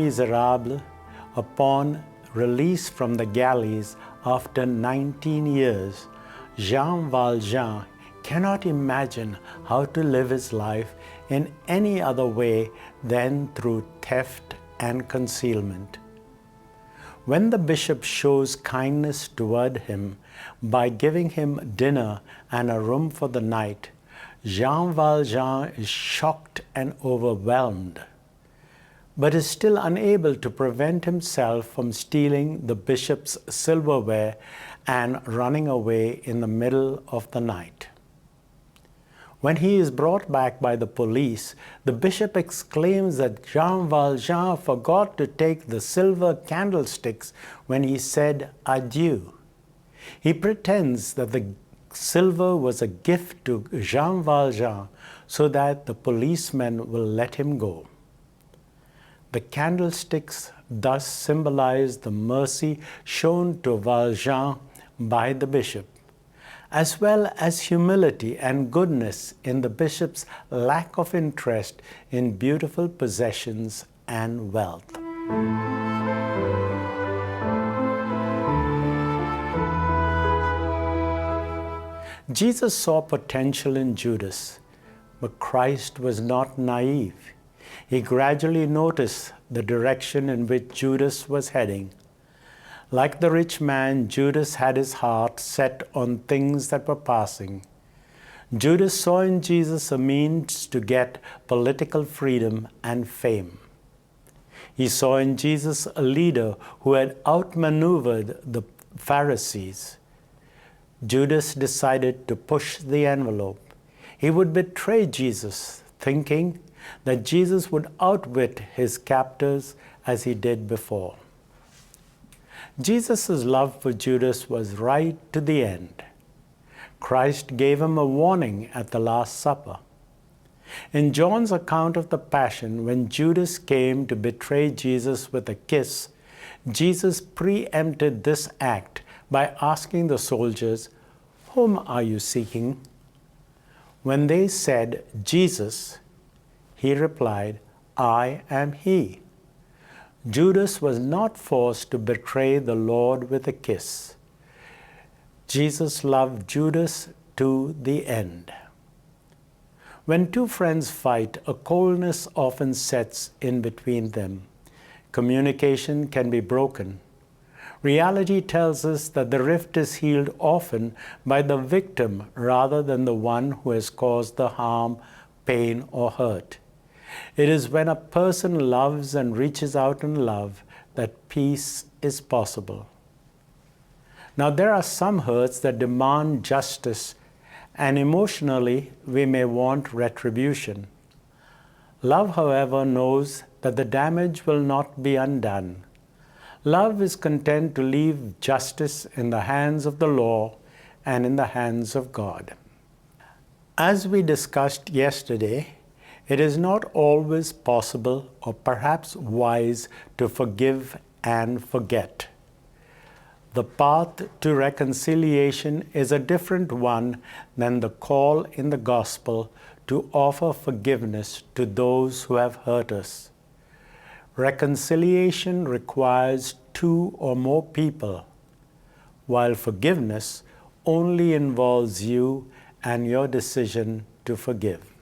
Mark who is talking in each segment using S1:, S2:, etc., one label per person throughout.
S1: Miserables, upon release from the galleys after 19 years, Jean Valjean cannot imagine how to live his life in any other way than through theft and concealment. When the bishop shows kindness toward him by giving him dinner and a room for the night, Jean Valjean is shocked and overwhelmed, but is still unable to prevent himself from stealing the bishop's silverware and running away in the middle of the night. When he is brought back by the police, the bishop exclaims that Jean Valjean forgot to take the silver candlesticks when he said adieu. He pretends that the silver was a gift to Jean Valjean so that the policemen will let him go. The candlesticks thus symbolize the mercy shown to Valjean by the bishop, as well as humility and goodness in the bishop's lack of interest in beautiful possessions and wealth. Jesus saw potential in Judas, but Christ was not naive. He gradually noticed the direction in which Judas was heading. Like the rich man, Judas had his heart set on things that were passing. Judas saw in Jesus a means to get political freedom and fame. He saw in Jesus a leader who had outmaneuvered the Pharisees. Judas decided to push the envelope. He would betray Jesus, thinking that Jesus would outwit his captors as he did before. Jesus' love for Judas was right to the end. Christ gave him a warning at the Last Supper. In John's account of the Passion, when Judas came to betray Jesus with a kiss, Jesus preempted this act by asking the soldiers, "Whom are you seeking?" When they said, "Jesus," he replied, "I am he." Judas was not forced to betray the Lord with a kiss. Jesus loved Judas to the end. When two friends fight, a coldness often sets in between them. Communication can be broken. Reality tells us that the rift is healed often by the victim rather than the one who has caused the harm, pain, or hurt. It is when a person loves and reaches out in love that peace is possible. Now, there are some hurts that demand justice, and emotionally we may want retribution. Love, however, knows that the damage will not be undone. Love is content to leave justice in the hands of the law and in the hands of God. As we discussed yesterday, it is not always possible or perhaps wise to forgive and forget. The path to reconciliation is a different one than the call in the gospel to offer forgiveness to those who have hurt us. Reconciliation requires two or more people, while forgiveness only involves you and your decision to forgive.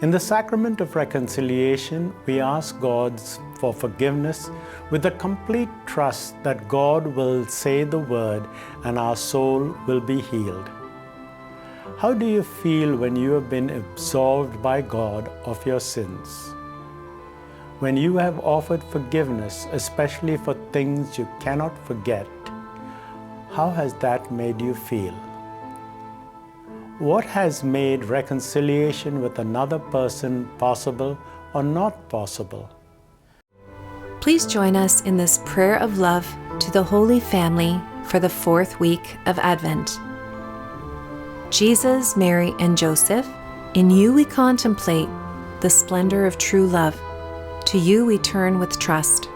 S1: In the sacrament of reconciliation, we ask God for forgiveness with the complete trust that God will say the word and our soul will be healed. How do you feel when you have been absolved by God of your sins? When you have offered forgiveness, especially for things you cannot forget, how has that made you feel? What has made reconciliation with another person possible or not possible?
S2: Please join us in this prayer of love to the Holy Family for the 4th week of Advent. Jesus, Mary, and Joseph, in you we contemplate the splendor of true love. To you we turn with trust.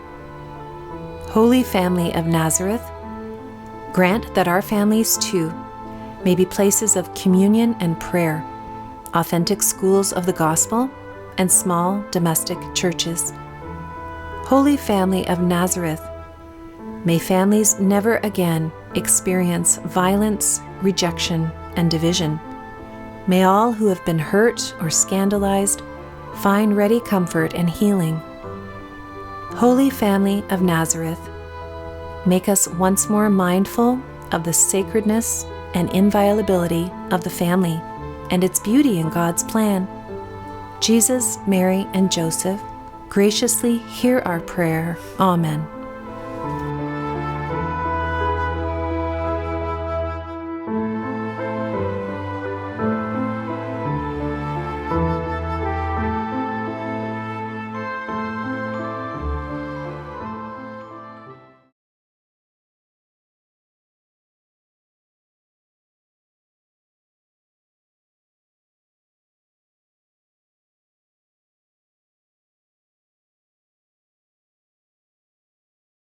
S2: Holy Family of Nazareth, grant that our families too may be places of communion and prayer, authentic schools of the gospel, and small domestic churches. Holy Family of Nazareth, may families never again experience violence, rejection, and division. May all who have been hurt or scandalized find ready comfort and healing. Holy Family of Nazareth, make us once more mindful of the sacredness and inviolability of the family and its beauty in God's plan. Jesus, Mary, and Joseph, graciously hear our prayer. Amen.